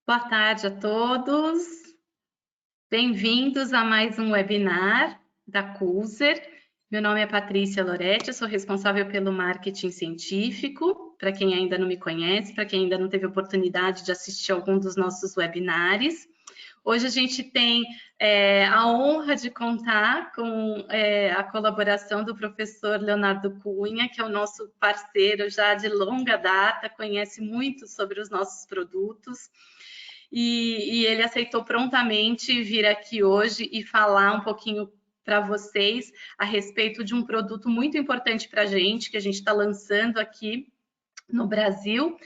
Boa tarde a todos. Bem-vindos a mais um webinar da Culser. Meu nome é Patrícia Loretti, eu sou responsável pelo marketing científico. Para quem ainda não me conhece, para quem ainda não teve oportunidade de assistir algum dos nossos webinars. Hoje a gente tem a honra de contar com a colaboração do professor Leonardo Cunha, que é o nosso parceiro já de longa data, conhece muito sobre os nossos produtos. E ele aceitou prontamente vir aqui hoje e falar um pouquinho para vocês a respeito de um produto muito importante para a gente, que a gente está lançando aqui no Brasil.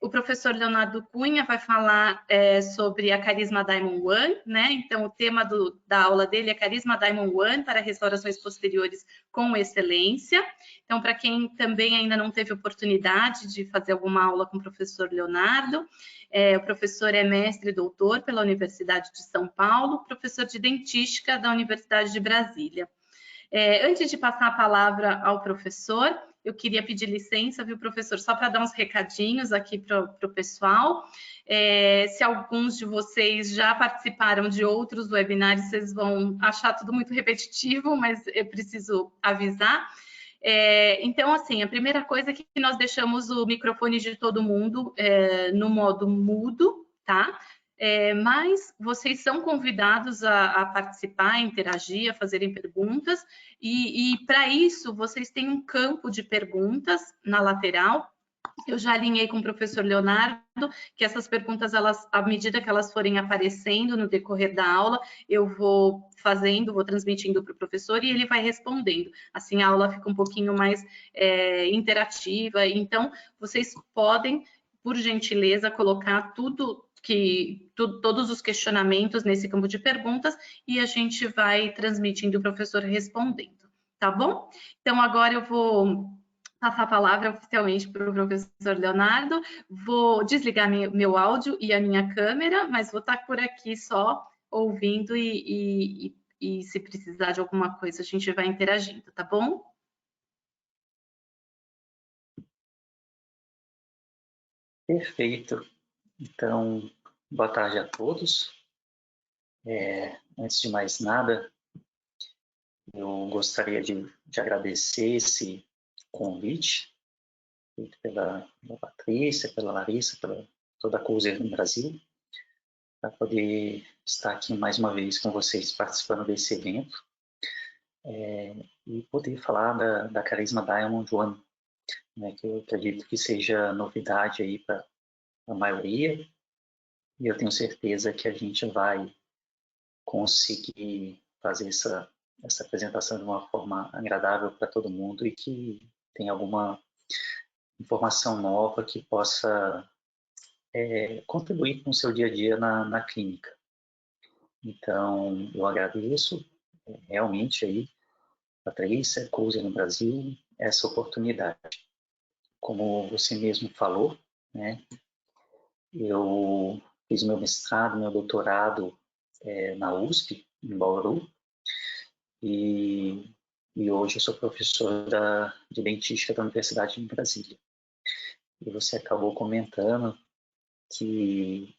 O professor Leonardo Cunha vai falar sobre a Carisma Diamond One, né? Então, o tema da aula dele é Carisma Diamond One para restaurações posteriores com excelência. Então, para quem também ainda não teve oportunidade de fazer alguma aula com o professor Leonardo, o professor é mestre e doutor pela Universidade de São Paulo, professor de dentística da Universidade de Brasília. Antes de passar a palavra ao professor, eu queria pedir licença, viu, professor, só para dar uns recadinhos aqui para o pessoal. Se alguns de vocês já participaram de outros webinars, vocês vão achar tudo muito repetitivo, mas eu preciso avisar. Então, assim, a primeira coisa é que nós deixamos o microfone de todo mundo no modo mudo, tá? Mas vocês são convidados a participar, a interagir, a fazerem perguntas, e para isso vocês têm um campo de perguntas na lateral. Eu já alinhei com o professor Leonardo que essas perguntas, à medida que elas forem aparecendo no decorrer da aula, eu vou transmitindo para o professor e ele vai respondendo. Assim a aula fica um pouquinho mais interativa. Então, vocês podem, por gentileza, colocar todos os questionamentos nesse campo de perguntas e a gente vai transmitindo o professor respondendo, tá bom? Então, agora eu vou passar a palavra oficialmente para o professor Leonardo. Vou desligar meu áudio e a minha câmera, mas vou estar por aqui só ouvindo e se precisar de alguma coisa, a gente vai interagindo, tá bom? Perfeito. Então, boa tarde a todos. Antes de mais nada, eu gostaria de agradecer esse convite feito pela Patrícia, pela Larissa, pela toda a Culser no Brasil, para poder estar aqui mais uma vez com vocês participando desse evento e poder falar da Carisma Diamond One, né, que eu acredito que seja novidade aí para a maioria, e eu tenho certeza que a gente vai conseguir fazer essa apresentação de uma forma agradável para todo mundo e que tenha alguma informação nova que possa contribuir com o seu dia a dia na clínica. Então, eu agradeço realmente aí, Patrícia, Culser no Brasil, essa oportunidade. Como você mesmo falou, né, eu fiz meu mestrado, meu doutorado na USP, em Bauru, e hoje eu sou professor de dentística da Universidade de Brasília. E você acabou comentando que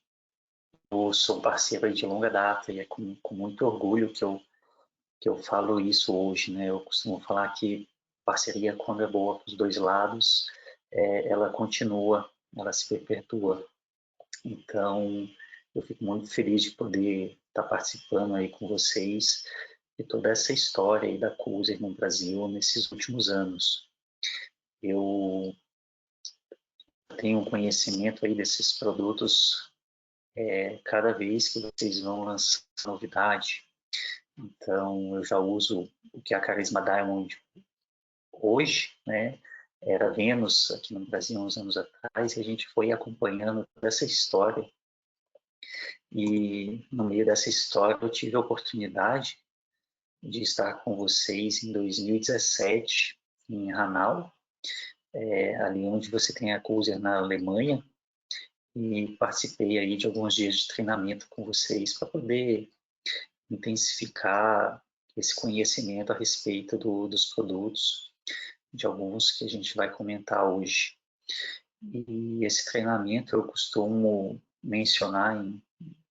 eu sou parceiro de longa data e é com muito orgulho que eu falo isso hoje, né? Eu costumo falar que parceria, quando é boa para os dois lados, ela continua, ela se perpetua. Então, eu fico muito feliz de poder estar participando aí com vocês de toda essa história aí da Culser no Brasil nesses últimos anos. Eu tenho conhecimento aí desses produtos cada vez que vocês vão lançar novidade. Então, eu já uso o que é a Carisma Diamond hoje, né? Era Venus aqui no Brasil uns anos atrás, e a gente foi acompanhando toda essa história. E no meio dessa história eu tive a oportunidade de estar com vocês em 2017 em Hanau, ali onde você tem a Culser na Alemanha, e participei aí de alguns dias de treinamento com vocês para poder intensificar esse conhecimento a respeito dos produtos, de alguns que a gente vai comentar hoje. E esse treinamento eu costumo mencionar em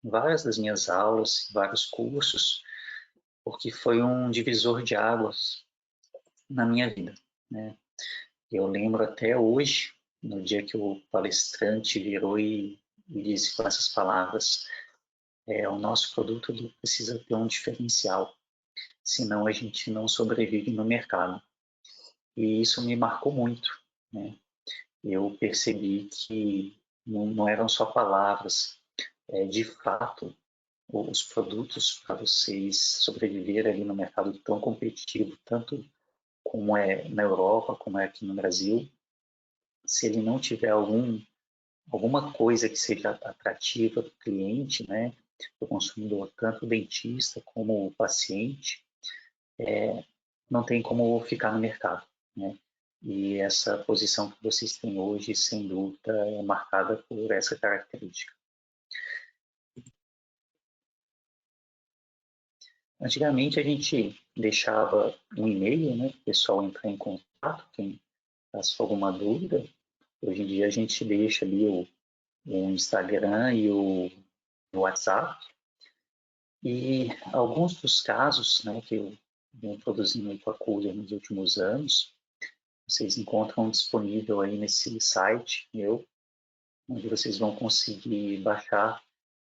várias das minhas aulas, vários cursos, porque foi um divisor de águas na minha vida, né? Eu lembro até hoje, no dia que o palestrante virou e disse com essas palavras: o nosso produto ele precisa ter um diferencial, senão a gente não sobrevive no mercado. E isso me marcou muito, né? Eu percebi que não eram só palavras, de fato, os produtos para vocês sobreviver ali no mercado tão competitivo, tanto como é na Europa, como é aqui no Brasil, se ele não tiver alguma coisa que seja atrativa para o cliente, né, para o consumidor, tanto o dentista como o paciente, não tem como ficar no mercado, né? E essa posição que vocês têm hoje, sem dúvida, é marcada por essa característica. Antigamente a gente deixava um e-mail, né, para o pessoal entrar em contato, quem passou alguma dúvida. Hoje em dia a gente deixa ali o Instagram e o WhatsApp. E alguns dos casos, né, que eu venho produzindo com a Cooler nos últimos anos, vocês encontram disponível aí nesse site meu, onde vocês vão conseguir baixar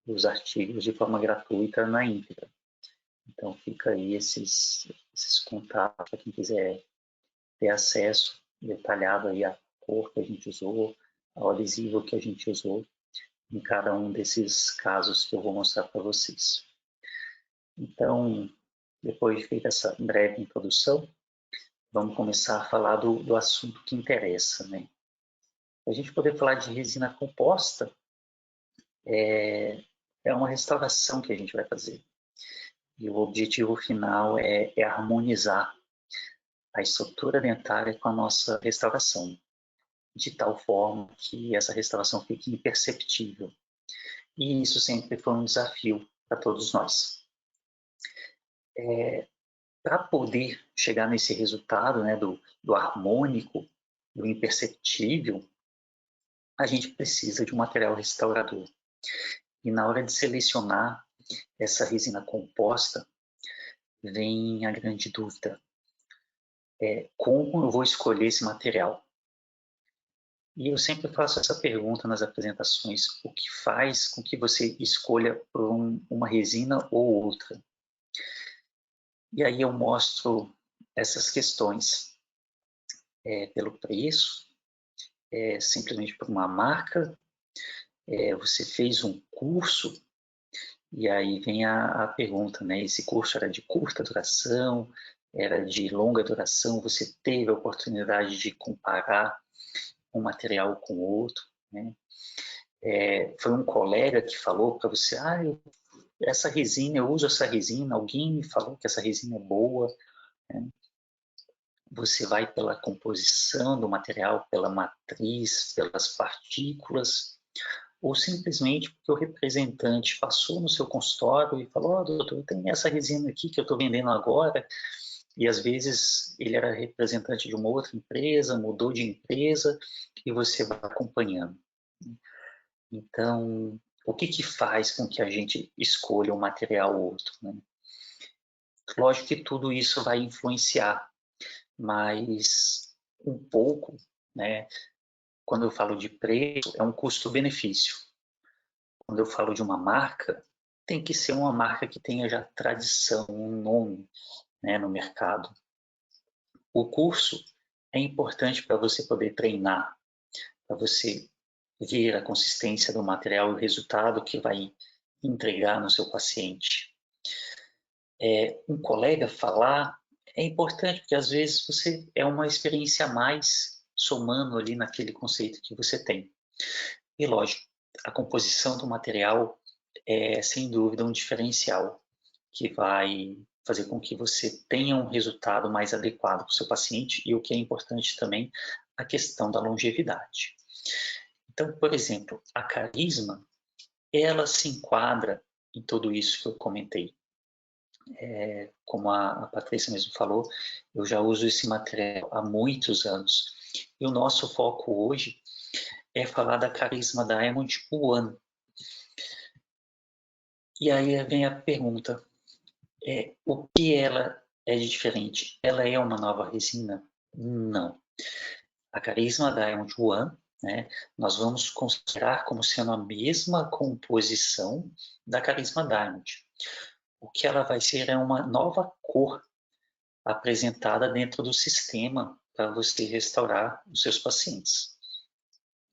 os artigos de forma gratuita na íntegra. Então fica aí esses contatos para quem quiser ter acesso detalhado aí à cor que a gente usou, ao adesivo que a gente usou em cada um desses casos que eu vou mostrar para vocês. Então, depois de feita essa breve introdução, vamos começar a falar do assunto que interessa, né? Para a gente poder falar de resina composta, é uma restauração que a gente vai fazer. E o objetivo final é harmonizar a estrutura dentária com a nossa restauração, de tal forma que essa restauração fique imperceptível. E isso sempre foi um desafio para todos nós. Para poder chegar nesse resultado, né, do harmônico, do imperceptível, a gente precisa de um material restaurador. E na hora de selecionar essa resina composta, vem a grande dúvida: como eu vou escolher esse material? E eu sempre faço essa pergunta nas apresentações: o que faz com que você escolha por uma resina ou outra? E aí eu mostro essas questões pelo preço, simplesmente por uma marca, você fez um curso, e aí vem a pergunta, né? Esse curso era de curta duração, era de longa duração, você teve a oportunidade de comparar um material com o outro, né? Foi um colega que falou para você: essa resina, eu uso essa resina, alguém me falou que essa resina é boa, né? Você vai pela composição do material, pela matriz, pelas partículas, ou simplesmente porque o representante passou no seu consultório e falou: doutor, tem essa resina aqui que eu estou vendendo agora, e às vezes ele era representante de uma outra empresa, mudou de empresa, e você vai acompanhando. Então, o que faz com que a gente escolha um material ou outro, né? Lógico que tudo isso vai influenciar, mas um pouco, né? Quando eu falo de preço, é um custo-benefício. Quando eu falo de uma marca, tem que ser uma marca que tenha já tradição, um nome, né, no mercado. O curso é importante para você poder treinar, para você ver a consistência do material e o resultado que vai entregar no seu paciente. Um colega falar é importante, porque às vezes você é uma experiência a mais somando ali naquele conceito que você tem. E lógico, a composição do material é sem dúvida um diferencial que vai fazer com que você tenha um resultado mais adequado para o seu paciente, e o que é importante também, a questão da longevidade. Então, por exemplo, a Carisma, ela se enquadra em tudo isso que eu comentei. Como a Patrícia mesmo falou, eu já uso esse material há muitos anos. E o nosso foco hoje é falar da Charisma Diamond One. E aí vem a pergunta, o que ela é de diferente? Ela é uma nova resina? Não. A Charisma Diamond One, né, nós vamos considerar como sendo a mesma composição da Charisma Diamond. O que ela vai ser é uma nova cor apresentada dentro do sistema para você restaurar os seus pacientes.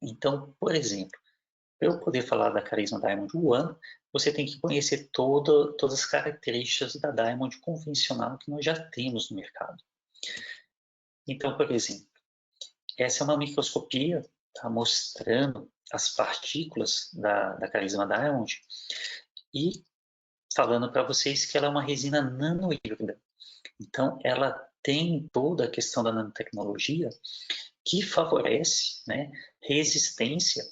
Então, por exemplo, para eu poder falar da Charisma Diamond One, você tem que conhecer todas as características da Diamond convencional que nós já temos no mercado. Então, por exemplo, essa é uma microscopia, tá, mostrando as partículas da Charisma Diamond e falando para vocês que ela é uma resina nanohíbrida. Então, ela tem toda a questão da nanotecnologia que favorece, né, resistência,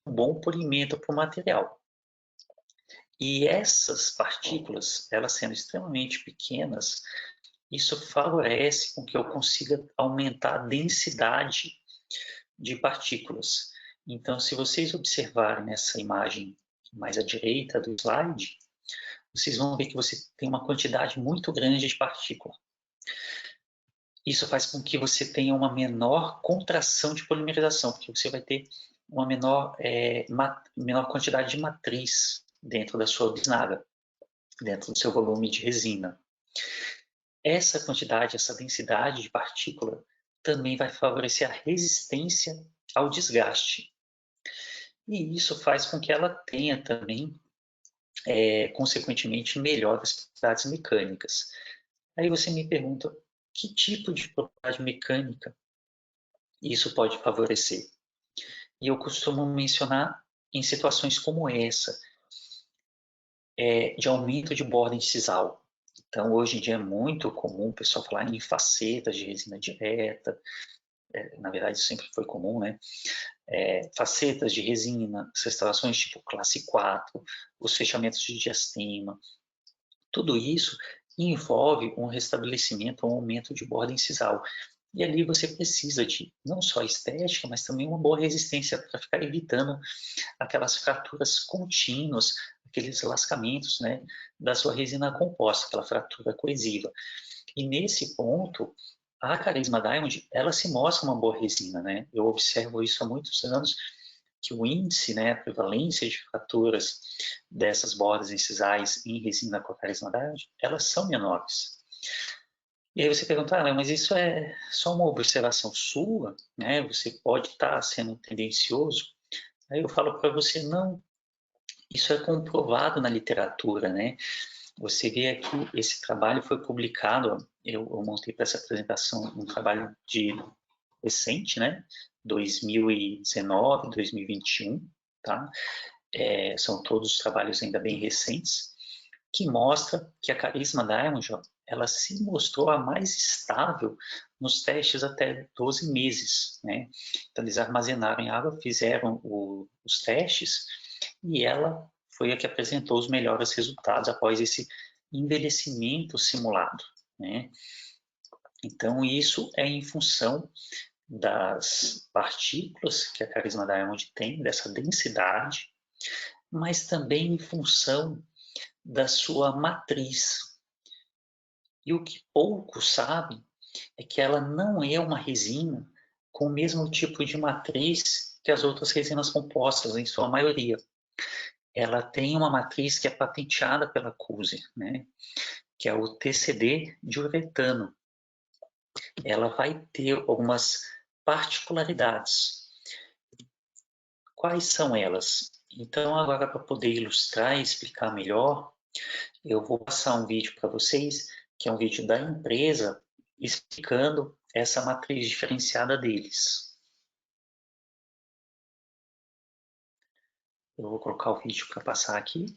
um bom polimento para o material. E essas partículas, elas sendo extremamente pequenas, isso favorece com que eu consiga aumentar a densidade de partículas. Então, se vocês observarem nessa imagem mais à direita do slide, vocês vão ver que você tem uma quantidade muito grande de partícula. Isso faz com que você tenha uma menor contração de polimerização, porque você vai ter uma menor quantidade de matriz dentro da sua bisnaga, dentro do seu volume de resina. Essa quantidade, essa densidade de partícula também vai favorecer a resistência ao desgaste. E isso faz com que ela tenha também, consequentemente, melhores propriedades mecânicas. Aí você me pergunta, que tipo de propriedade mecânica isso pode favorecer? E eu costumo mencionar em situações como essa, de aumento de borda incisal. Então, hoje em dia é muito comum o pessoal falar em facetas de resina direta, na verdade isso sempre foi comum, né? Facetas de resina, restaurações tipo classe 4, os fechamentos de diastema, tudo isso envolve um restabelecimento, um aumento de borda incisal. E ali você precisa de não só estética, mas também uma boa resistência para ficar evitando aquelas fraturas contínuas, aqueles lascamentos, né, da sua resina composta, aquela fratura coesiva. E nesse ponto, a Charisma Diamond, ela se mostra uma boa resina, né? Eu observo isso há muitos anos, que o índice, né, a prevalência de fraturas dessas bordas incisais em resina com a Charisma Diamond, elas são menores. E aí você pergunta, mas isso é só uma observação sua, né? Você pode estar sendo tendencioso. Aí eu falo para você, não, isso é comprovado na literatura, né? Você vê aqui, esse trabalho foi publicado, eu montei para essa apresentação um trabalho recente, né? 2019, 2021, tá? São todos trabalhos ainda bem recentes, que mostra que a Charisma Diamond, ela se mostrou a mais estável nos testes até 12 meses, né? Então eles armazenaram em água, fizeram os testes e ela foi a que apresentou os melhores resultados após esse envelhecimento simulado, né? Então isso é em função das partículas que a Charisma Diamond tem, dessa densidade, mas também em função da sua matriz. E o que poucos sabem é que ela não é uma resina com o mesmo tipo de matriz que as outras resinas compostas, em sua maioria. Ela tem uma matriz que é patenteada pela Cuser, né? Que é o TCD de uretano. Ela vai ter algumas particularidades. Quais são elas? Então, agora, para poder ilustrar e explicar melhor, eu vou passar um vídeo para vocês, que é um vídeo da empresa, explicando essa matriz diferenciada deles. Eu vou colocar o vídeo para passar aqui.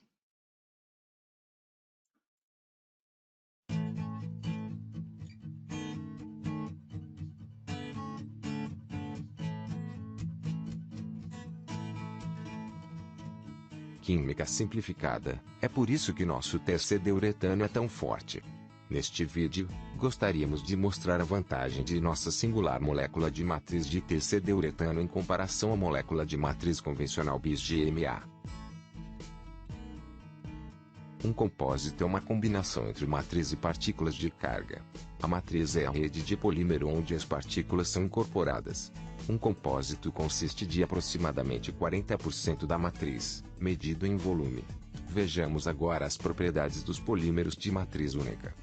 Química simplificada. É por isso que nosso TCD uretano é tão forte. Neste vídeo, Gostaríamos de mostrar a vantagem de nossa singular molécula de matriz de TCD-uretano em comparação à molécula de matriz convencional bis-GMA. Um compósito é uma combinação entre matriz e partículas de carga. A matriz é a rede de polímero onde as partículas são incorporadas. Um compósito consiste de aproximadamente 40% da matriz, medido em volume. Vejamos agora as propriedades dos polímeros de matriz única.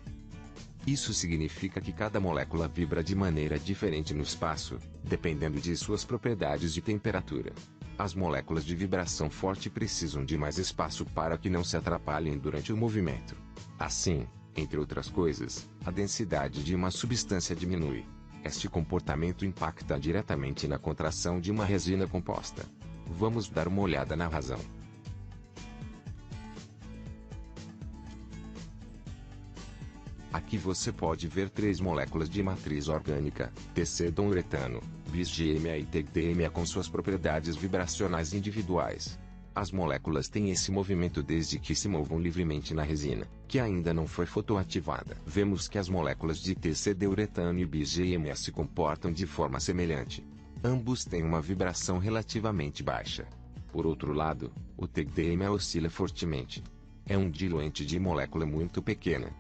Isso significa que cada molécula vibra de maneira diferente no espaço, dependendo de suas propriedades de temperatura. As moléculas de vibração forte precisam de mais espaço para que não se atrapalhem durante o movimento. Assim, entre outras coisas, a densidade de uma substância diminui. Este comportamento impacta diretamente na contração de uma resina composta. Vamos dar uma olhada na razão. Aqui você pode ver 3 moléculas de matriz orgânica, TC-uretano, bis-GMA e TDMA com suas propriedades vibracionais individuais. As moléculas têm esse movimento desde que se movam livremente na resina, que ainda não foi fotoativada. Vemos que as moléculas de TCD-uretano e bis-GMA se comportam de forma semelhante. Ambos têm uma vibração relativamente baixa. Por outro lado, o TDMA oscila fortemente. É um diluente de molécula muito pequena.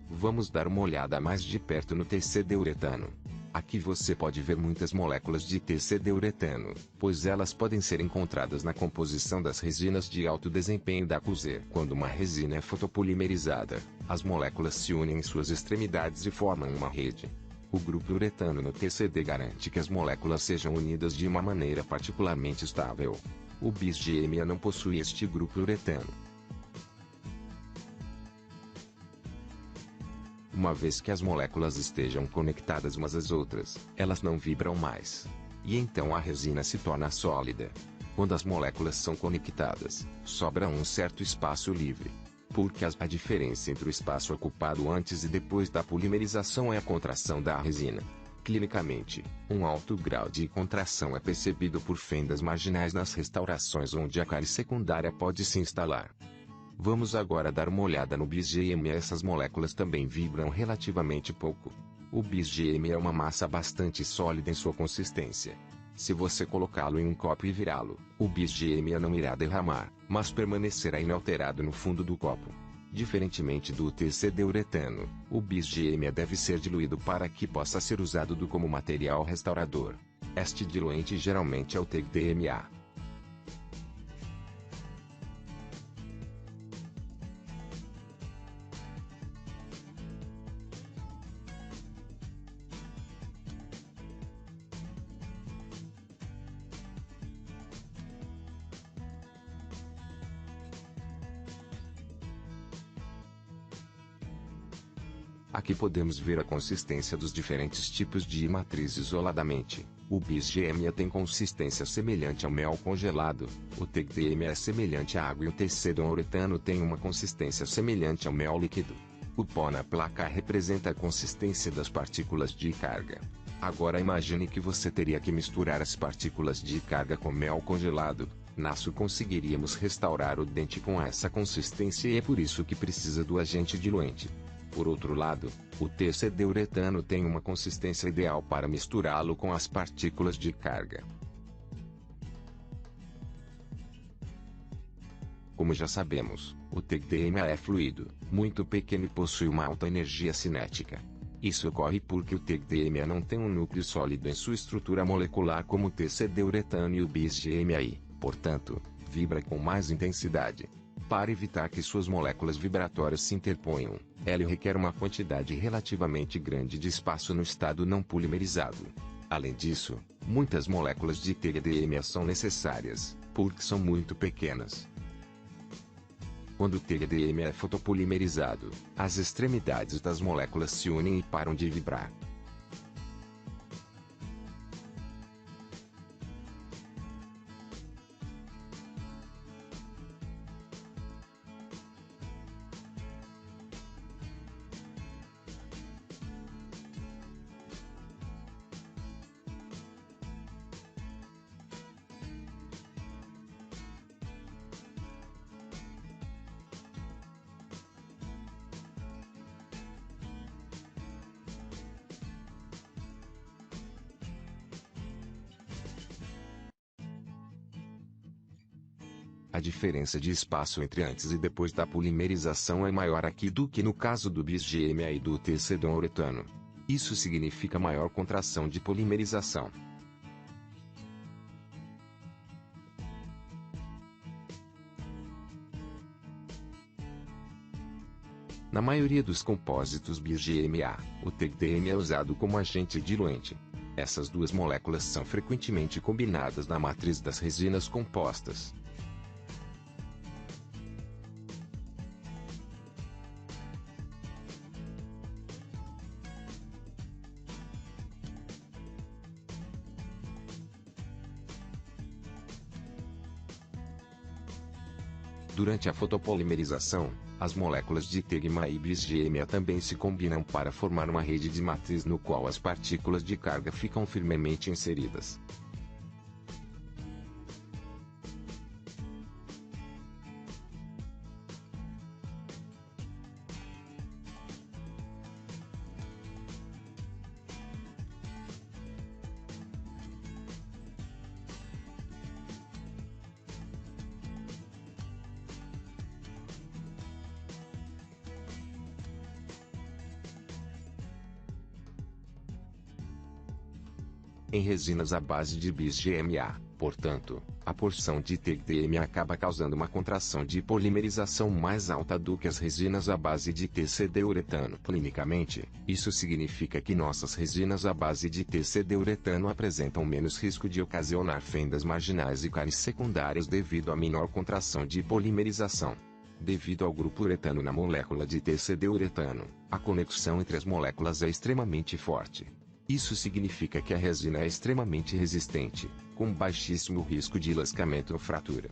Vamos dar uma olhada mais de perto no TCD-uretano. Aqui você pode ver muitas moléculas de TCD-uretano, pois elas podem ser encontradas na composição das resinas de alto desempenho da Cuser. Quando uma resina é fotopolimerizada, as moléculas se unem em suas extremidades e formam uma rede. O grupo uretano no TCD garante que as moléculas sejam unidas de uma maneira particularmente estável. O bis-GMA não possui este grupo uretano. Uma vez que as moléculas estejam conectadas umas às outras, elas não vibram mais. E então a resina se torna sólida. Quando as moléculas são conectadas, sobra um certo espaço livre. Porque a diferença entre o espaço ocupado antes e depois da polimerização é a contração da resina. Clinicamente, um alto grau de contração é percebido por fendas marginais nas restaurações onde a cárie secundária pode se instalar. Vamos agora dar uma olhada no bis-GMA. Essas moléculas também vibram relativamente pouco. O bis-GMA é uma massa bastante sólida em sua consistência. Se você colocá-lo em um copo e virá-lo, o bis-GMA não irá derramar, mas permanecerá inalterado no fundo do copo. Diferentemente do TCD-uretano, o bis-GMA deve ser diluído para que possa ser usado como material restaurador. Este diluente geralmente é o TDMA. Aqui podemos ver a consistência dos diferentes tipos de matriz isoladamente. O bis-GMA tem consistência semelhante ao mel congelado, o TDMA é semelhante à água e o TC-uretano tem uma consistência semelhante ao mel líquido. O pó na placa representa a consistência das partículas de carga. Agora imagine que você teria que misturar as partículas de carga com mel congelado. Nisso conseguiríamos restaurar o dente com essa consistência e é por isso que precisa do agente diluente. Por outro lado, o TCD-uretano tem uma consistência ideal para misturá-lo com as partículas de carga. Como já sabemos, o TDMA é fluido, muito pequeno e possui uma alta energia cinética. Isso ocorre porque o TDMA não tem um núcleo sólido em sua estrutura molecular como o TCD-uretano e o bis-GMA, portanto, vibra com mais intensidade. Para evitar que suas moléculas vibratórias se interponham, ela requer uma quantidade relativamente grande de espaço no estado não polimerizado. Além disso, muitas moléculas de TDMA são necessárias, porque são muito pequenas. Quando o TDMA é fotopolimerizado, as extremidades das moléculas se unem e param de vibrar. A diferença de espaço entre antes e depois da polimerização é maior aqui do que no caso do bis-GMA e do tecido-uretano. Isso significa maior contração de polimerização. Na maioria dos compósitos bis-GMA, o TEGDM é usado como agente diluente. Essas duas moléculas são frequentemente combinadas na matriz das resinas compostas. Durante a fotopolimerização, as moléculas de TEGMA e bis-GMA também se combinam para formar uma rede de matriz no qual as partículas de carga ficam firmemente inseridas. Em resinas à base de bis-GMA, portanto, a porção de TEGDM acaba causando uma contração de polimerização mais alta do que as resinas à base de TCD-uretano. Clinicamente, isso significa que nossas resinas à base de TCD-uretano apresentam menos risco de ocasionar fendas marginais e cáries secundárias devido à menor contração de polimerização. Devido ao grupo uretano na molécula de TCD-uretano, a conexão entre as moléculas é extremamente forte. Isso significa que a resina é extremamente resistente, com baixíssimo risco de lascamento ou fratura.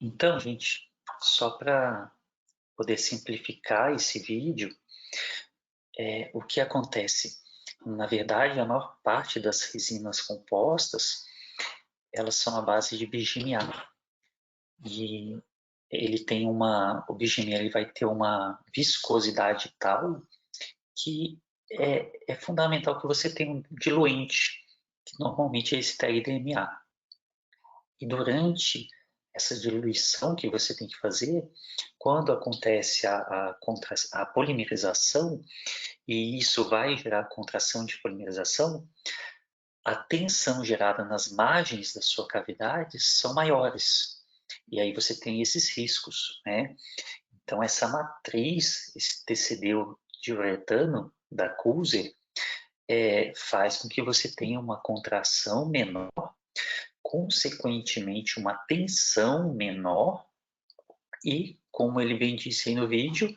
Então, gente, só para poder simplificar esse vídeo, o que acontece? Na verdade, a maior parte das resinas compostas, elas são à base de bis-GMA. E o bis-GMA ele vai ter uma viscosidade tal que é fundamental que você tenha um diluente, que normalmente é esse TEGDMA. E durante essa diluição que você tem que fazer, quando acontece a polimerização, e isso vai gerar contração de polimerização, a tensão gerada nas margens da sua cavidade são maiores. E aí você tem esses riscos, né? Então, essa matriz, esse TCD-diuretano da Coulser, faz com que você tenha uma contração menor, consequentemente uma tensão menor, e, como ele bem disse aí no vídeo,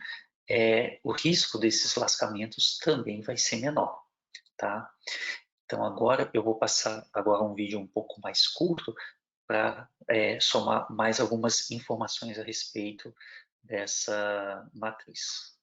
o risco desses lascamentos também vai ser menor, tá? Então agora eu vou passar um vídeo um pouco mais curto para somar mais algumas informações a respeito dessa matriz.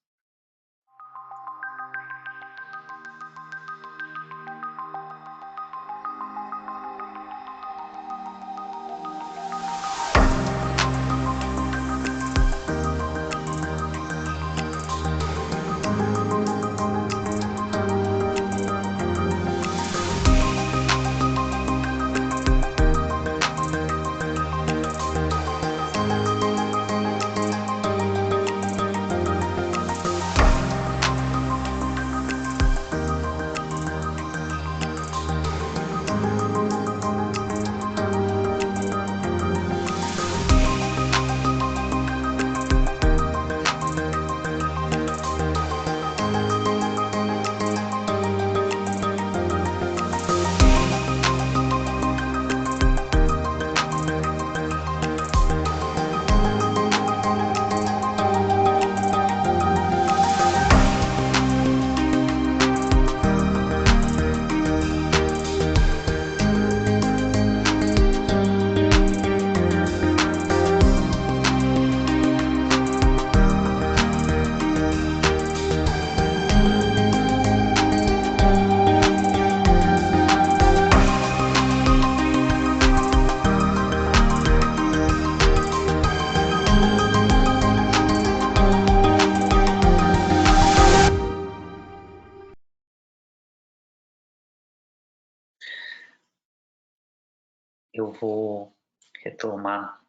eu vou retomar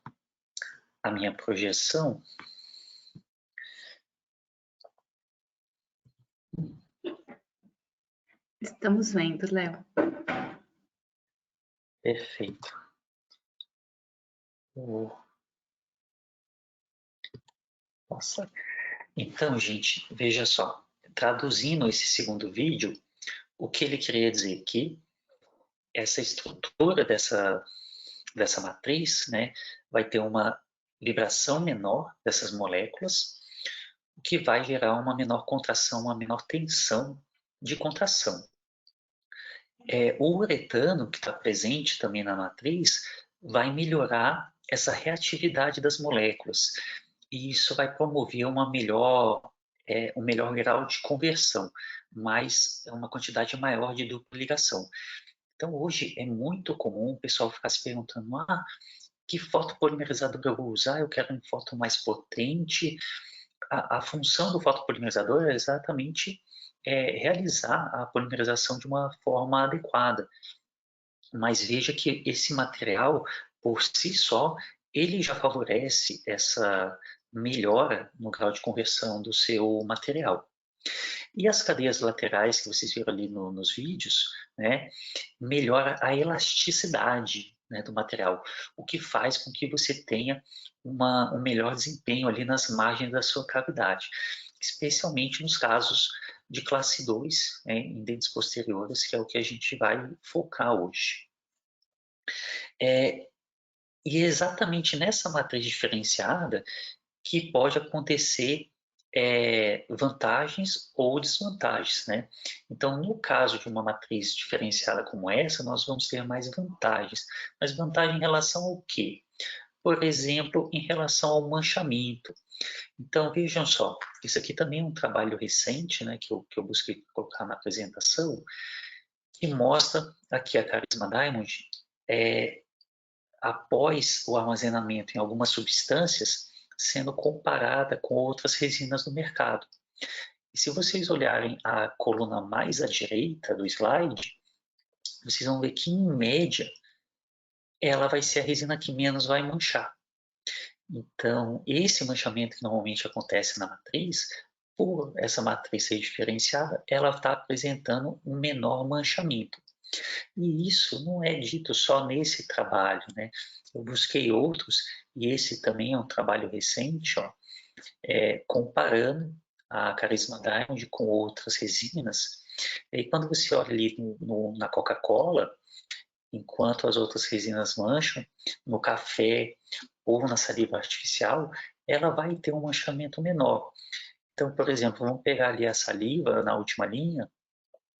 a minha projeção. Estamos vendo, Léo. Perfeito. Nossa. Então, gente, veja só. Traduzindo esse segundo vídeo, o que ele queria dizer que essa estrutura dessa matriz, né, vai ter uma vibração menor dessas moléculas, o que vai gerar uma menor contração, uma menor tensão de contração. O uretano, que está presente também na matriz, vai melhorar essa reatividade das moléculas, e isso vai promover um melhor grau de conversão, mas uma quantidade maior de dupla ligação. Então, hoje é muito comum o pessoal ficar se perguntando: que fotopolimerizador eu vou usar? Eu quero um foto mais potente. A função do fotopolimerizador é exatamente realizar a polimerização de uma forma adequada. Mas veja que esse material, por si só, ele já favorece essa melhora no grau de conversão do seu material. E as cadeias laterais que vocês viram ali nos vídeos, né, melhora a elasticidade, né, do material, o que faz com que você tenha um melhor desempenho ali nas margens da sua cavidade, especialmente nos casos de classe 2, né, em dentes posteriores, que é o que a gente vai focar hoje. E é exatamente nessa matriz diferenciada que pode acontecer vantagens ou desvantagens, né? Então, no caso de uma matriz diferenciada como essa, nós vamos ter mais vantagens. Mas vantagem em relação ao quê? Por exemplo, em relação ao manchamento. Então, vejam só, isso aqui também é um trabalho recente, né, que eu busquei colocar na apresentação, que mostra aqui a Charisma Diamond, após o armazenamento em algumas substâncias, sendo comparada com outras resinas do mercado. E se vocês olharem a coluna mais à direita do slide, vocês vão ver que, em média, ela vai ser a resina que menos vai manchar. Então, esse manchamento que normalmente acontece na matriz, por essa matriz ser diferenciada, ela está apresentando um menor manchamento. E isso não é dito só nesse trabalho, né? Eu busquei outros, e esse também é um trabalho recente, comparando a Charisma Diamond com outras resinas. E aí, quando você olha ali na Coca-Cola, enquanto as outras resinas mancham, no café ou na saliva artificial, ela vai ter um manchamento menor. Então, por exemplo, vamos pegar ali a saliva na última linha,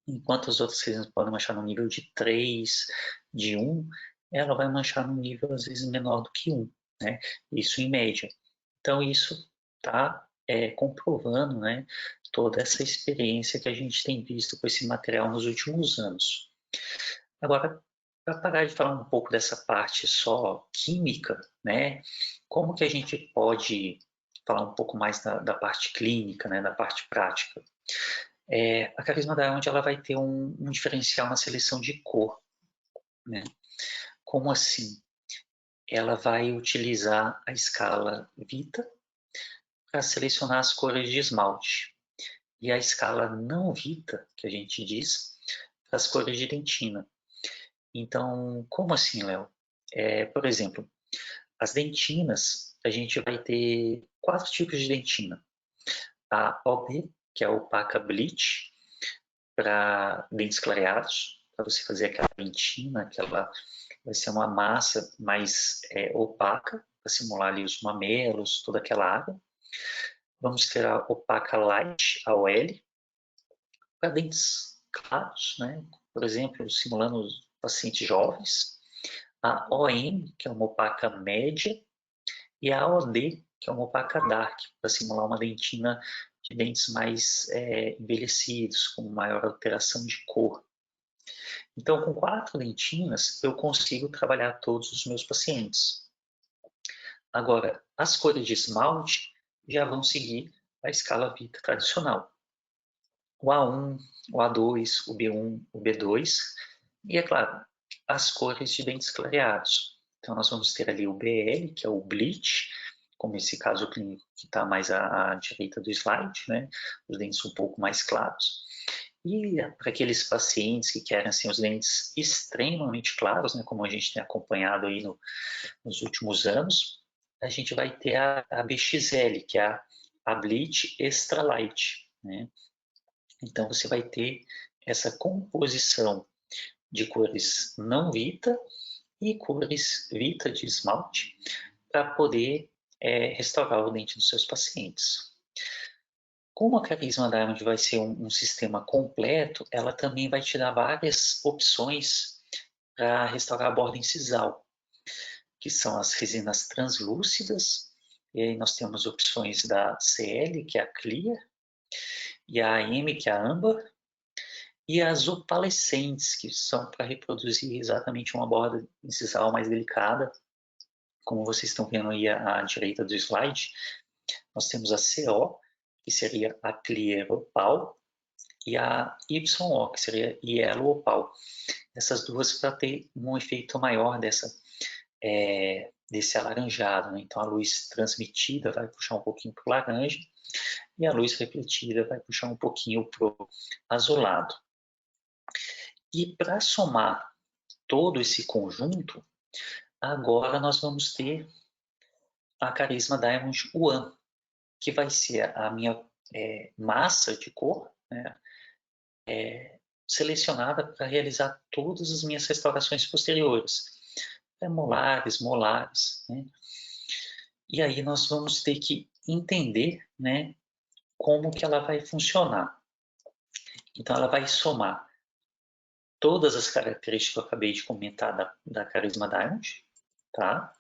enquanto as outras resinas podem manchar no nível de 3, de 1, ela vai manchar no nível às vezes menor do que 1, né? Isso em média. Então, isso está comprovando, né, toda essa experiência que a gente tem visto com esse material nos últimos anos. Agora, para parar de falar um pouco dessa parte só química, né, como que a gente pode falar um pouco mais da parte clínica, né, da parte prática? A Charisma Diamond ela vai ter um diferencial na seleção de cor, né? Como assim? Ela vai utilizar a escala Vita para selecionar as cores de esmalte e a escala não Vita, que a gente diz, para as cores de dentina. Então, como assim, Léo? Por exemplo, as dentinas, a gente vai ter 4 tipos de dentina. A OB, que é a opaca bleach, para dentes clareados, para você fazer aquela dentina, vai ser uma massa mais opaca, para simular ali os mamelos, toda aquela água. Vamos ter a opaca light, a OL, para dentes claros, né? Por exemplo, simulando os pacientes jovens. A OM, que é uma opaca média, e a OD, que é uma opaca dark, para simular uma dentina de dentes mais envelhecidos, com maior alteração de cor. Então, com 4 dentinas, eu consigo trabalhar todos os meus pacientes. Agora, as cores de esmalte já vão seguir a escala Vita tradicional. O A1, o A2, o B1, o B2, e é claro, as cores de dentes clareados. Então, nós vamos ter ali o BL, que é o bleach, como esse caso clínico que está mais à direita do slide, né? Os dentes um pouco mais claros. E para aqueles pacientes que querem assim, os dentes extremamente claros, né? Como a gente tem acompanhado aí nos últimos anos, a gente vai ter a BXL, que é a Bleach Extra Light, né? Então, você vai ter essa composição de cores não Vita e cores Vita de esmalte para poder restaurar o dente dos seus pacientes. Como a Carisma Diamond vai ser um sistema completo, ela também vai te dar várias opções para restaurar a borda incisal, que são as resinas translúcidas, e aí nós temos opções da CL, que é a Clear, e a AM, que é a Amber, e as opalescentes, que são para reproduzir exatamente uma borda incisal mais delicada. Como vocês estão vendo aí à direita do slide, nós temos a CO, que seria a Clear Opal, e a YO, que seria Yellow Opal. Essas duas para ter um efeito maior desse alaranjado, né? Então a luz transmitida vai puxar um pouquinho para o laranja e a luz refletida vai puxar um pouquinho para o azulado. E para somar todo esse conjunto, agora nós vamos ter a Carisma Diamond One, que vai ser a minha massa de cor, né? Selecionada para realizar todas as minhas restaurações posteriores, molares, né? E aí nós vamos ter que entender, né, como que ela vai funcionar. Então ela vai somar todas as características que eu acabei de comentar da Carisma Diamond, tá?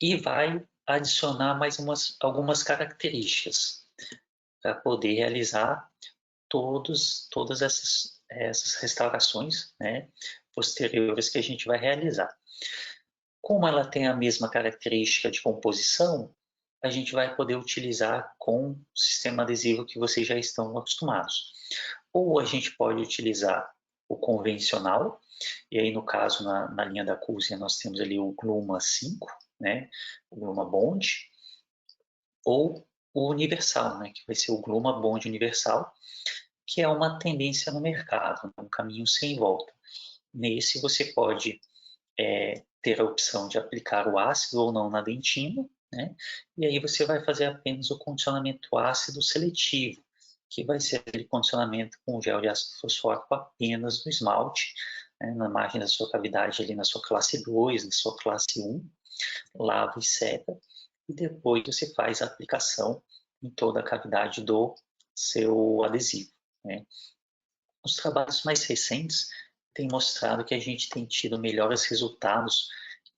E vai adicionar mais algumas características para poder realizar todas essas restaurações, né, posteriores que a gente vai realizar. Como ela tem a mesma característica de composição, a gente vai poder utilizar com o sistema adesivo que vocês já estão acostumados. Ou a gente pode utilizar o convencional, e aí no caso na linha da Coolsia nós temos ali o Gluma 5, né, o Gluma Bond, ou o universal, né, que vai ser o Gluma Bond Universal, que é uma tendência no mercado, um caminho sem volta. Nesse você pode ter a opção de aplicar o ácido ou não na dentina, né? E aí você vai fazer apenas o condicionamento ácido seletivo, que vai ser aquele condicionamento com gel de ácido fosfórico apenas no esmalte, né? Na margem da sua cavidade, ali na sua classe 2, na sua classe 1, lava e seca, e depois você faz a aplicação em toda a cavidade do seu adesivo, né? Os trabalhos mais recentes têm mostrado que a gente tem tido melhores resultados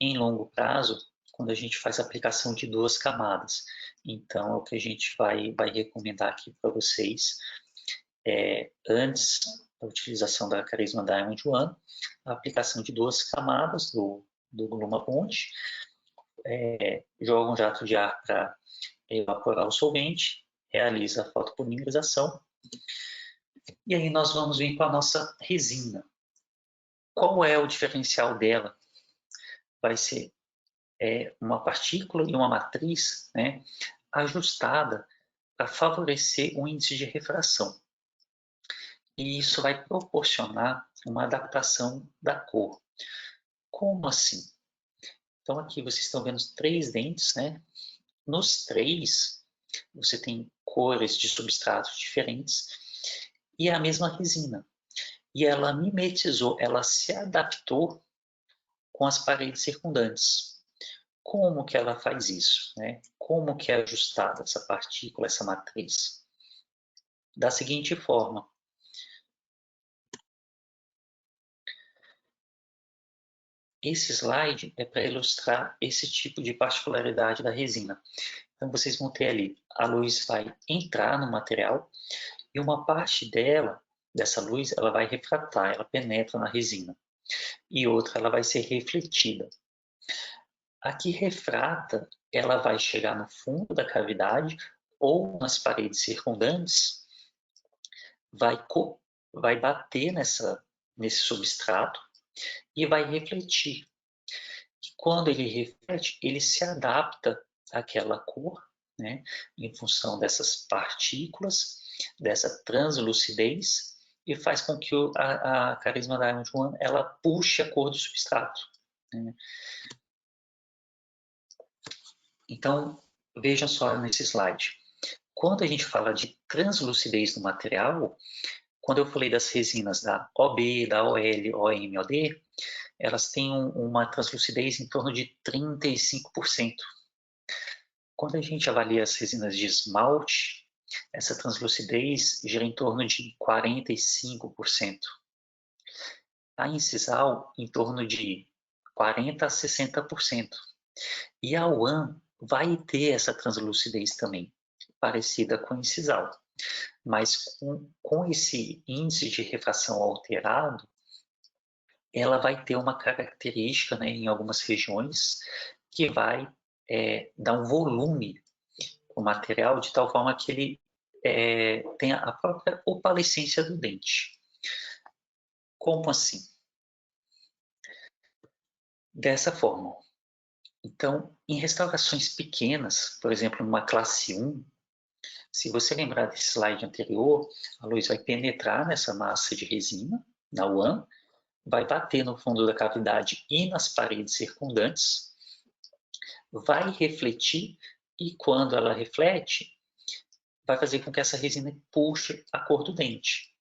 em longo prazo quando a gente faz a aplicação de 2 camadas. Então, é o que a gente vai recomendar aqui para vocês. Antes da utilização da Carisma Diamond One, a aplicação de 2 camadas do Gluma Bond, joga um jato de ar para evaporar o solvente, realiza a fotopolimerização, e aí nós vamos vir para a nossa resina. Qual é o diferencial dela? Vai ser uma partícula e uma matriz, né, ajustada para favorecer o índice de refração. E isso vai proporcionar uma adaptação da cor. Como assim? Então aqui vocês estão vendo 3 dentes, né? Nos 3 você tem cores de substratos diferentes e é a mesma resina. E ela mimetizou, ela se adaptou com as paredes circundantes. Como que ela faz isso, né? Como que é ajustada essa partícula, essa matriz? Da seguinte forma. Esse slide é para ilustrar esse tipo de particularidade da resina. Então vocês vão ter ali, a luz vai entrar no material e uma parte dessa luz, ela vai refratar, ela penetra na resina. E outra, ela vai ser refletida. A que refrata, ela vai chegar no fundo da cavidade ou nas paredes circundantes, vai bater nesse substrato e vai refletir. E quando ele reflete, ele se adapta àquela cor, né, em função dessas partículas, dessa translucidez, e faz com que a Carisma Diamond One ela puxe a cor do substrato, né. Então, veja só nesse slide. Quando a gente fala de translucidez do material, quando eu falei das resinas da OB, da OL, OM, OD, elas têm uma translucidez em torno de 35%. Quando a gente avalia as resinas de esmalte, essa translucidez gira em torno de 45%. A incisal, em torno de 40% a 60%. E a UAN vai ter essa translucidez também, parecida com a incisal. Mas com esse índice de refração alterado, ela vai ter uma característica, né, em algumas regiões que vai dar um volume para o material de tal forma que ele tenha a própria opalescência do dente. Como assim? Dessa forma. Então, em restaurações pequenas, por exemplo, numa classe 1, se você lembrar desse slide anterior, a luz vai penetrar nessa massa de resina, na UAN, vai bater no fundo da cavidade e nas paredes circundantes, vai refletir e quando ela reflete, vai fazer com que essa resina puxe a cor do dente.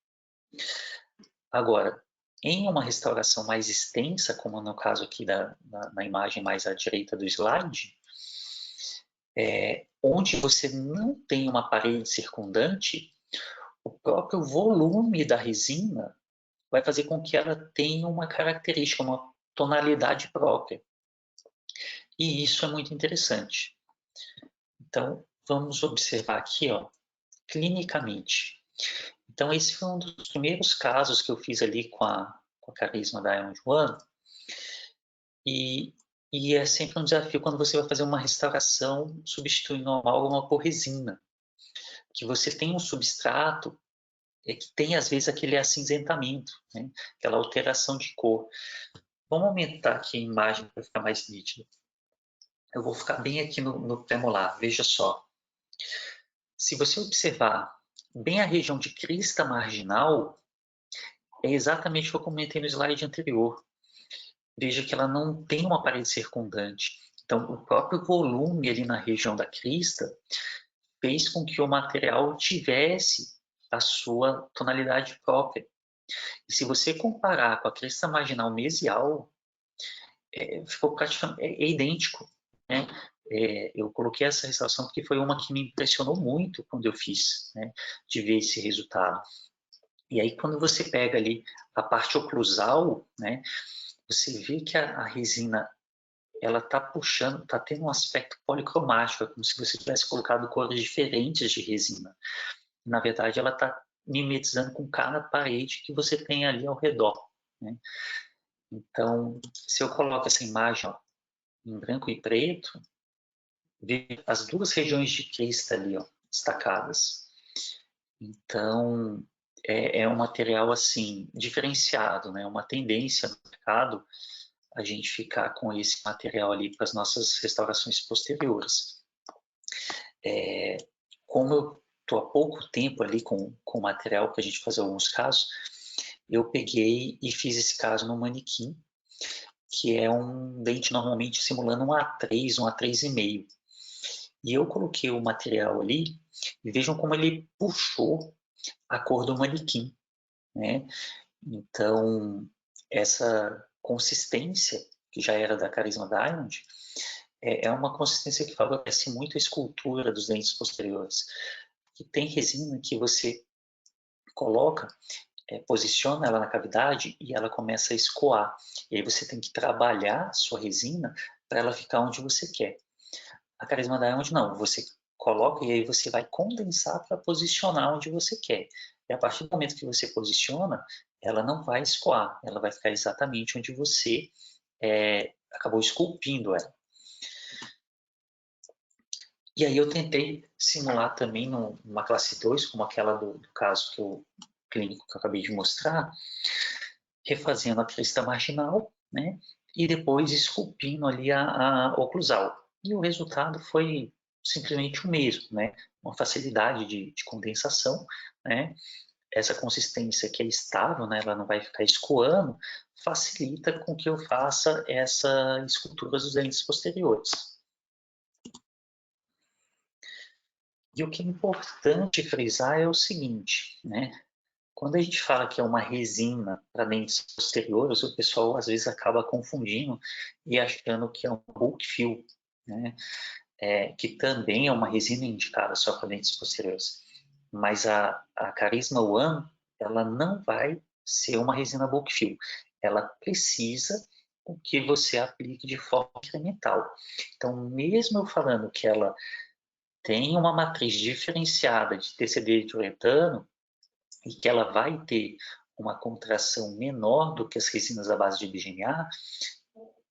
Agora, em uma restauração mais extensa, como no caso aqui na imagem mais à direita do slide, onde você não tem uma parede circundante, o próprio volume da resina vai fazer com que ela tenha uma característica, uma tonalidade própria. E isso é muito interessante. Então, vamos observar aqui, ó, clinicamente. Então, esse foi um dos primeiros casos que eu fiz ali com a Carisma Diamond One. E é sempre um desafio quando você vai fazer uma restauração substituindo uma amálgama por resina. Que você tem um substrato que tem, às vezes, aquele acinzentamento, né? Aquela alteração de cor. Vamos aumentar aqui a imagem para ficar mais nítido. Eu vou ficar bem aqui no premolar, veja só. Se você observar bem a região de crista marginal, é exatamente o que eu comentei no slide anterior. Veja que ela não tem uma parede circundante. Então, o próprio volume ali na região da crista fez com que o material tivesse a sua tonalidade própria. E se você comparar com a crista marginal mesial, ficou praticamente idêntico, né? Eu coloquei essa restauração porque foi uma que me impressionou muito quando eu fiz, né? De ver esse resultado. E aí, quando você pega ali a parte oclusal, né? Você vê que a resina ela está puxando, está tendo um aspecto policromático, é como se você tivesse colocado cores diferentes de resina. Na verdade, ela está mimetizando com cada parede que você tem ali ao redor, né? Então, se eu coloco essa imagem, ó, em branco e preto, vê as duas regiões de crista ali, ó, destacadas. Então, é um material assim diferenciado, né? Uma tendência no mercado a gente ficar com esse material ali para as nossas restaurações posteriores. Como eu estou há pouco tempo ali com o material para a gente fazer alguns casos, eu peguei e fiz esse caso no manequim, que é um dente normalmente simulando um A3, um A3,5. E eu coloquei o material ali e vejam como ele puxou a cor do manequim, né? Então, essa consistência, que já era da Carisma Diamond, é uma consistência que favorece muito a escultura dos dentes posteriores. E tem resina que você coloca, posiciona ela na cavidade e ela começa a escoar. E aí você tem que trabalhar sua resina para ela ficar onde você quer. A Carisma Diamond não, você coloca e aí você vai condensar para posicionar onde você quer. E a partir do momento que você posiciona, ela não vai escoar, ela vai ficar exatamente onde você acabou esculpindo ela. E aí eu tentei simular também numa classe 2, como aquela do caso que eu clínico que eu acabei de mostrar, refazendo a crista marginal, né? E depois esculpindo ali a oclusal. E o resultado foi simplesmente o mesmo, né? Uma facilidade de condensação, né? Essa consistência que é estável, né? Ela não vai ficar escoando, facilita com que eu faça essa escultura dos dentes posteriores. E o que é importante frisar é o seguinte, né? Quando a gente fala que é uma resina para dentes posteriores, o pessoal às vezes acaba confundindo e achando que é um bulk fill, né? Que também é uma resina indicada só para dentes posteriores. Mas a Carisma One, ela não vai ser uma resina bulk fill. Ela precisa que você aplique de forma incremental. Então, mesmo eu falando que ela tem uma matriz diferenciada de TCD de uretano, e que ela vai ter uma contração menor do que as resinas à base de BGMA,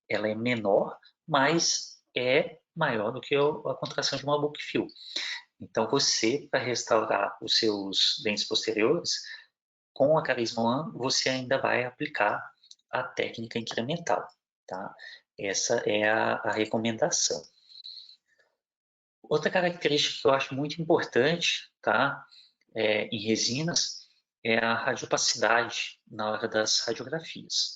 ela é menor, mas é maior do que a contração de uma bulk fill. Então, você, para restaurar os seus dentes posteriores, com a Carisma One, você ainda vai aplicar a técnica incremental, tá? Essa é a recomendação. Outra característica que eu acho muito importante, tá? Em resinas, é a radiopacidade na hora das radiografias.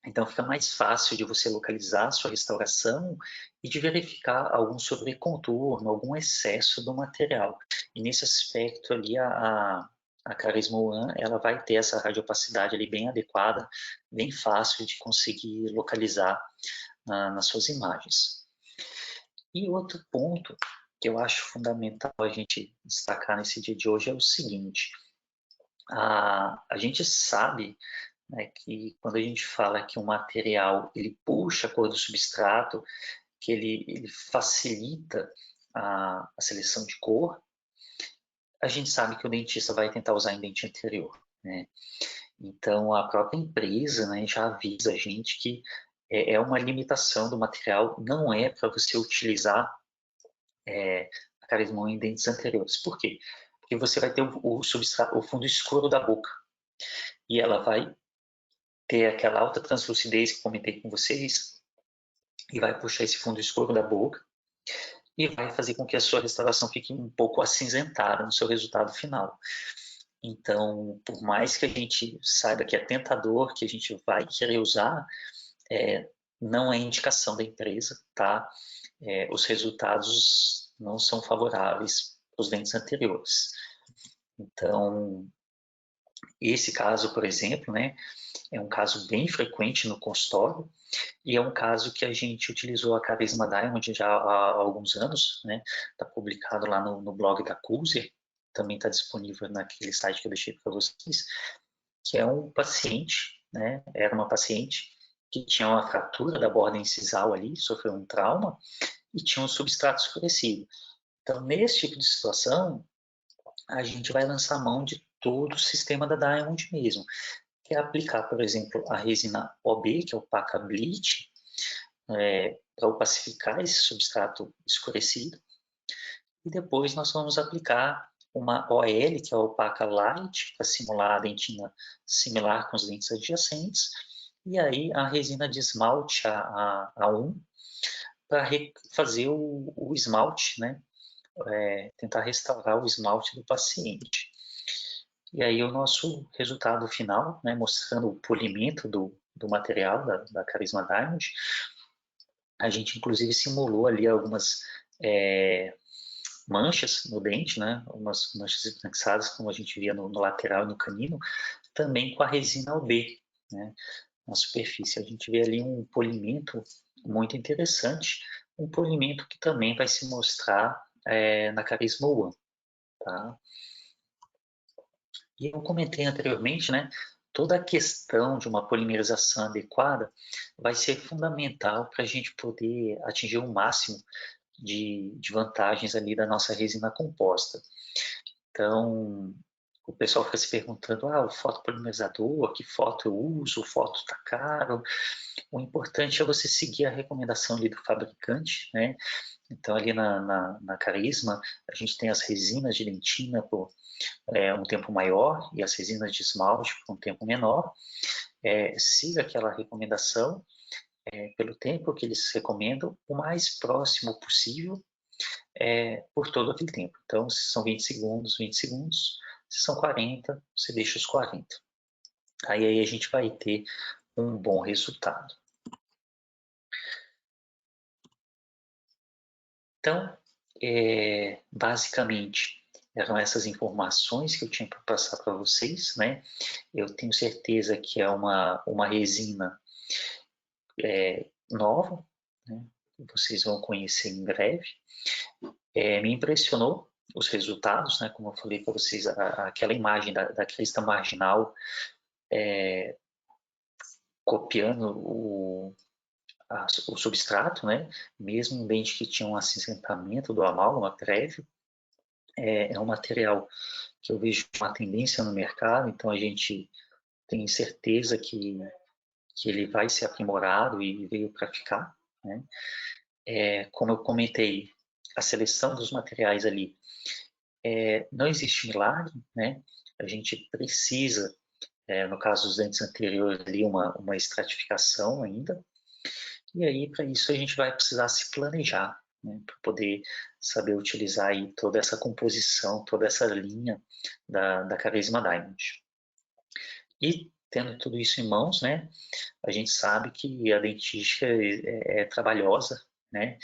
Então fica mais fácil de você localizar a sua restauração e de verificar algum sobrecontorno, algum excesso do material. E nesse aspecto ali a Carisma One, ela vai ter essa radiopacidade ali bem adequada, bem fácil de conseguir localizar nas suas imagens. E outro ponto que eu acho fundamental a gente destacar nesse dia de hoje é o seguinte: a gente sabe, né, que quando a gente fala que um material ele puxa a cor do substrato, que ele facilita a seleção de cor, a gente sabe que o dentista vai tentar usar em dente anterior, né? Então a própria empresa, né, já avisa a gente que é uma limitação do material, não é para você utilizar a Carisma One em dentes anteriores. Por quê? Porque você vai ter o fundo escuro da boca e ela vai ter aquela alta translucidez que comentei com vocês e vai puxar esse fundo escuro da boca e vai fazer com que a sua restauração fique um pouco acinzentada no seu resultado final. Então, por mais que a gente saiba que é tentador, que a gente vai querer usar, não é indicação da empresa, tá? Os resultados não são favoráveis para os dentes anteriores. Então, esse caso, por exemplo, né, é um caso bem frequente no consultório e é um caso que a gente utilizou a Carisma Diamond já há alguns anos, né? Está publicado lá no blog da Culzer, também está disponível naquele site que eu deixei para vocês, que é um paciente, né? Era uma paciente que tinha uma fratura da borda incisal ali, sofreu um trauma e tinha um substrato escurecido. Então, nesse tipo de situação, a gente vai lançar mão de todo o sistema da Diamond mesmo, que é aplicar, por exemplo, a resina OB, que é o Opaca Bleach, para opacificar esse substrato escurecido. E depois nós vamos aplicar uma OL, que é a Opaca Light, para simular a dentina similar com os dentes adjacentes. E aí a resina de esmalte A1, para fazer o esmalte, né? Tentar restaurar o esmalte do paciente. E aí o nosso resultado final, né, mostrando o polimento do material da Carisma Diamond, a gente inclusive simulou ali algumas manchas no dente, né, algumas manchas esbranquiçadas, como a gente via no lateral e no canino, também com a resina OB, né, na superfície. A gente vê ali um polimento muito interessante, um polimento que também vai se mostrar na Carisma One, tá? E eu comentei anteriormente, né, toda a questão de uma polimerização adequada vai ser fundamental para a gente poder atingir o máximo de vantagens ali da nossa resina composta. Então, o pessoal fica se perguntando, o fotopolimerizador, que foto eu uso, o foto está caro. O importante é você seguir a recomendação ali do fabricante, né, Então, ali na Carisma, a gente tem as resinas de dentina por um tempo maior e as resinas de esmalte por um tempo menor. Siga aquela recomendação pelo tempo que eles recomendam, o mais próximo possível por todo aquele tempo. Então, se são 20 segundos, 20 segundos. Se são 40, você deixa os 40. Aí a gente vai ter um bom resultado. Então, basicamente, eram essas informações que eu tinha para passar para vocês, né? Eu tenho certeza que é uma resina nova, né? Vocês vão conhecer em breve. Me impressionou os resultados, né? Como eu falei para vocês, aquela imagem da crista marginal copiando o substrato, né? Mesmo um dente que tinha um acinzentamento do amálgama prévio, é um material que eu vejo uma tendência no mercado, então a gente tem certeza que ele vai ser aprimorado e veio para ficar, né? Como eu comentei, a seleção dos materiais ali, não existe milagre, né? A gente precisa, no caso dos dentes anteriores ali, uma estratificação ainda, e aí para isso a gente vai precisar se planejar, né? Para poder saber utilizar aí toda essa composição, toda essa linha da Carisma Diamond. E tendo tudo isso em mãos, né, a gente sabe que a dentística é trabalhosa, né,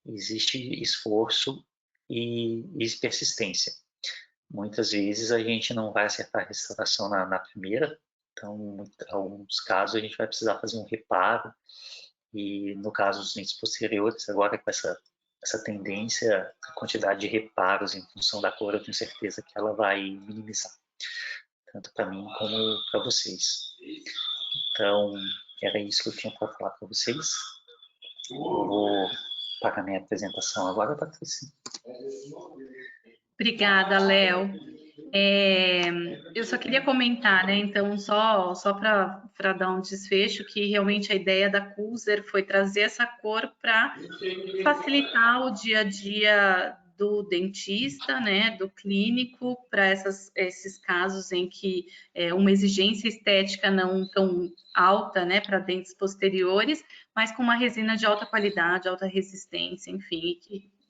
existe esforço e persistência. Muitas vezes a gente não vai acertar a restauração na primeira, então em alguns casos a gente vai precisar fazer um reparo, e no caso dos dentes posteriores, agora com essa tendência, a quantidade de reparos em função da cor, eu tenho certeza que ela vai minimizar, tanto para mim como para vocês. Então, era isso que eu tinha para falar para vocês. Eu vou parar minha apresentação agora, Patrícia. Obrigada, Léo. Eu só queria comentar, né? Então, só para dar um desfecho, que realmente a ideia da Cooser foi trazer essa cor para facilitar o dia a dia do dentista, né, do clínico, para esses casos em que uma exigência estética não tão alta, né, para dentes posteriores, mas com uma resina de alta qualidade, alta resistência, enfim,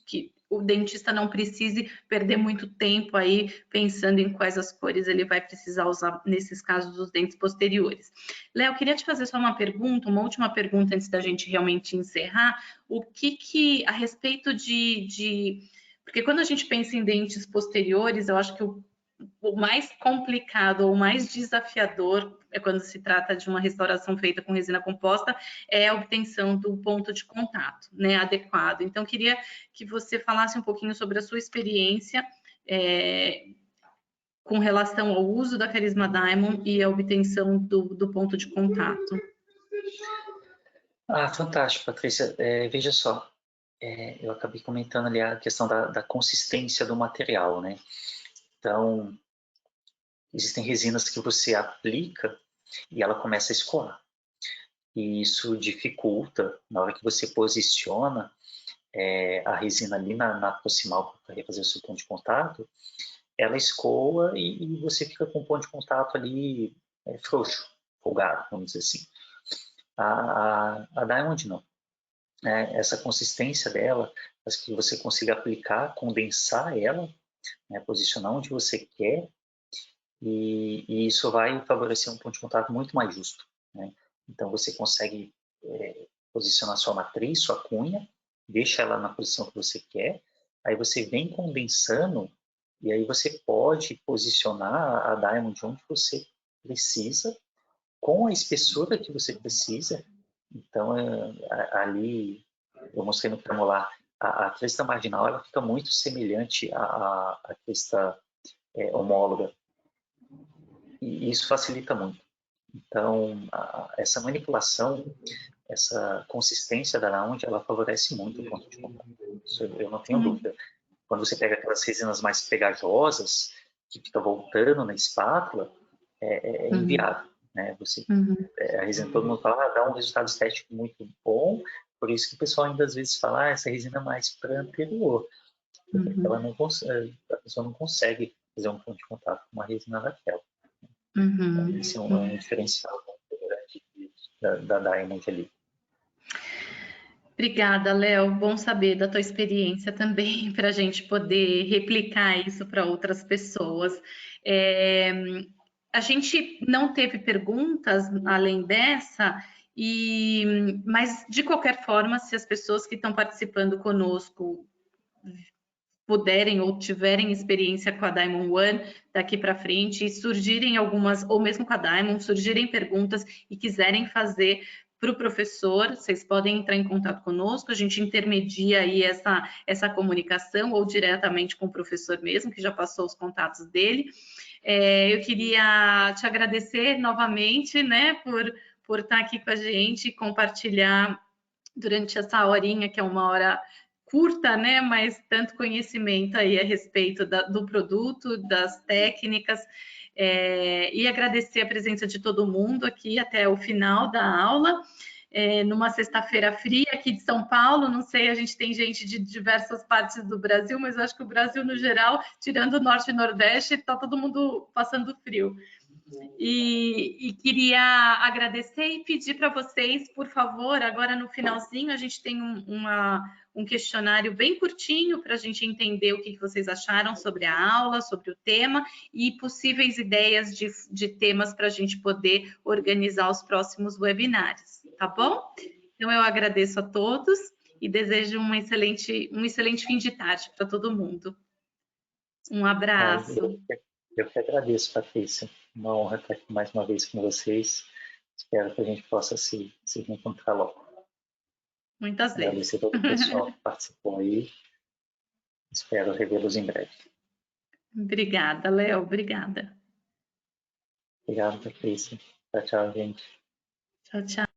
que o dentista não precise perder muito tempo aí pensando em quais as cores ele vai precisar usar nesses casos dos dentes posteriores. Léo, queria te fazer só uma pergunta, uma última pergunta antes da gente realmente encerrar. O que a respeito porque quando a gente pensa em dentes posteriores, eu acho que o mais complicado ou mais desafiador quando se trata de uma restauração feita com resina composta é a obtenção do ponto de contato, né, adequado. Então, queria que você falasse um pouquinho sobre a sua experiência com relação ao uso da Carisma Diamond e a obtenção do ponto de contato. Fantástico, Patrícia. Veja só, eu acabei comentando ali a questão da consistência do material, né? Então, existem resinas que você aplica e ela começa a escoar. E isso dificulta, na hora que você posiciona a resina ali na proximal para fazer o seu ponto de contato, ela escoa e você fica com o ponto de contato ali frouxo, folgado, vamos dizer assim. A Diamond não. Essa consistência dela faz que você consiga aplicar, condensar ela, né, posicionar onde você quer, e isso vai favorecer um ponto de contato muito mais justo, né? Então você consegue posicionar sua matriz, sua cunha, deixa ela na posição que você quer, aí você vem condensando, e aí você pode posicionar a Diamond onde você precisa, com a espessura que você precisa. Então, ali, eu mostrei no premolar, a crista marginal ela fica muito semelhante à crista homóloga. E isso facilita muito. Então, essa manipulação, essa consistência da Diamond, ela favorece muito o ponto de contato. Isso eu não tenho dúvida. Quando você pega aquelas resinas mais pegajosas, que fica voltando na espátula, é inviável, né? A resina, todo mundo fala, dá um resultado estético muito bom, Por isso que o pessoal ainda às vezes fala, essa resina é mais para anterior. Porque ela não consegue, a pessoa não consegue fazer um ponto de contato com uma resina daquela. Então, esse é um diferencial muito grande da Diamond ali. Obrigada, Léo. Bom saber da tua experiência também, para a gente poder replicar isso para outras pessoas. A gente não teve perguntas além dessa, mas de qualquer forma, se as pessoas que estão participando conosco puderem ou tiverem experiência com a Diamond One daqui para frente e surgirem algumas, ou mesmo com a Diamond, surgirem perguntas e quiserem fazer para o professor, vocês podem entrar em contato conosco, a gente intermedia aí essa comunicação ou diretamente com o professor mesmo, que já passou os contatos dele. Eu queria te agradecer novamente, né, por estar aqui com a gente e compartilhar durante essa horinha, que é uma hora curta, né, mas tanto conhecimento aí a respeito do produto, das técnicas, e agradecer a presença de todo mundo aqui até o final da aula, numa sexta-feira fria aqui de São Paulo, não sei, a gente tem gente de diversas partes do Brasil, mas eu acho que o Brasil no geral, tirando o Norte e Nordeste, está todo mundo passando frio. E queria agradecer e pedir para vocês, por favor, agora no finalzinho, a gente tem um questionário bem curtinho para a gente entender o que vocês acharam sobre a aula, sobre o tema e possíveis ideias de temas para a gente poder organizar os próximos webinários, tá bom? Então, eu agradeço a todos e desejo um excelente fim de tarde para todo mundo. Um abraço. Eu que agradeço, Patrícia. Uma honra estar aqui mais uma vez com vocês. Espero que a gente possa se reencontrar logo. Muitas vezes. Agradecer a todo o pessoal que participou aí. Espero revê-los em breve. Obrigada, Léo. Obrigada. Obrigado, Patrícia. Tchau, tchau, gente. Tchau, tchau.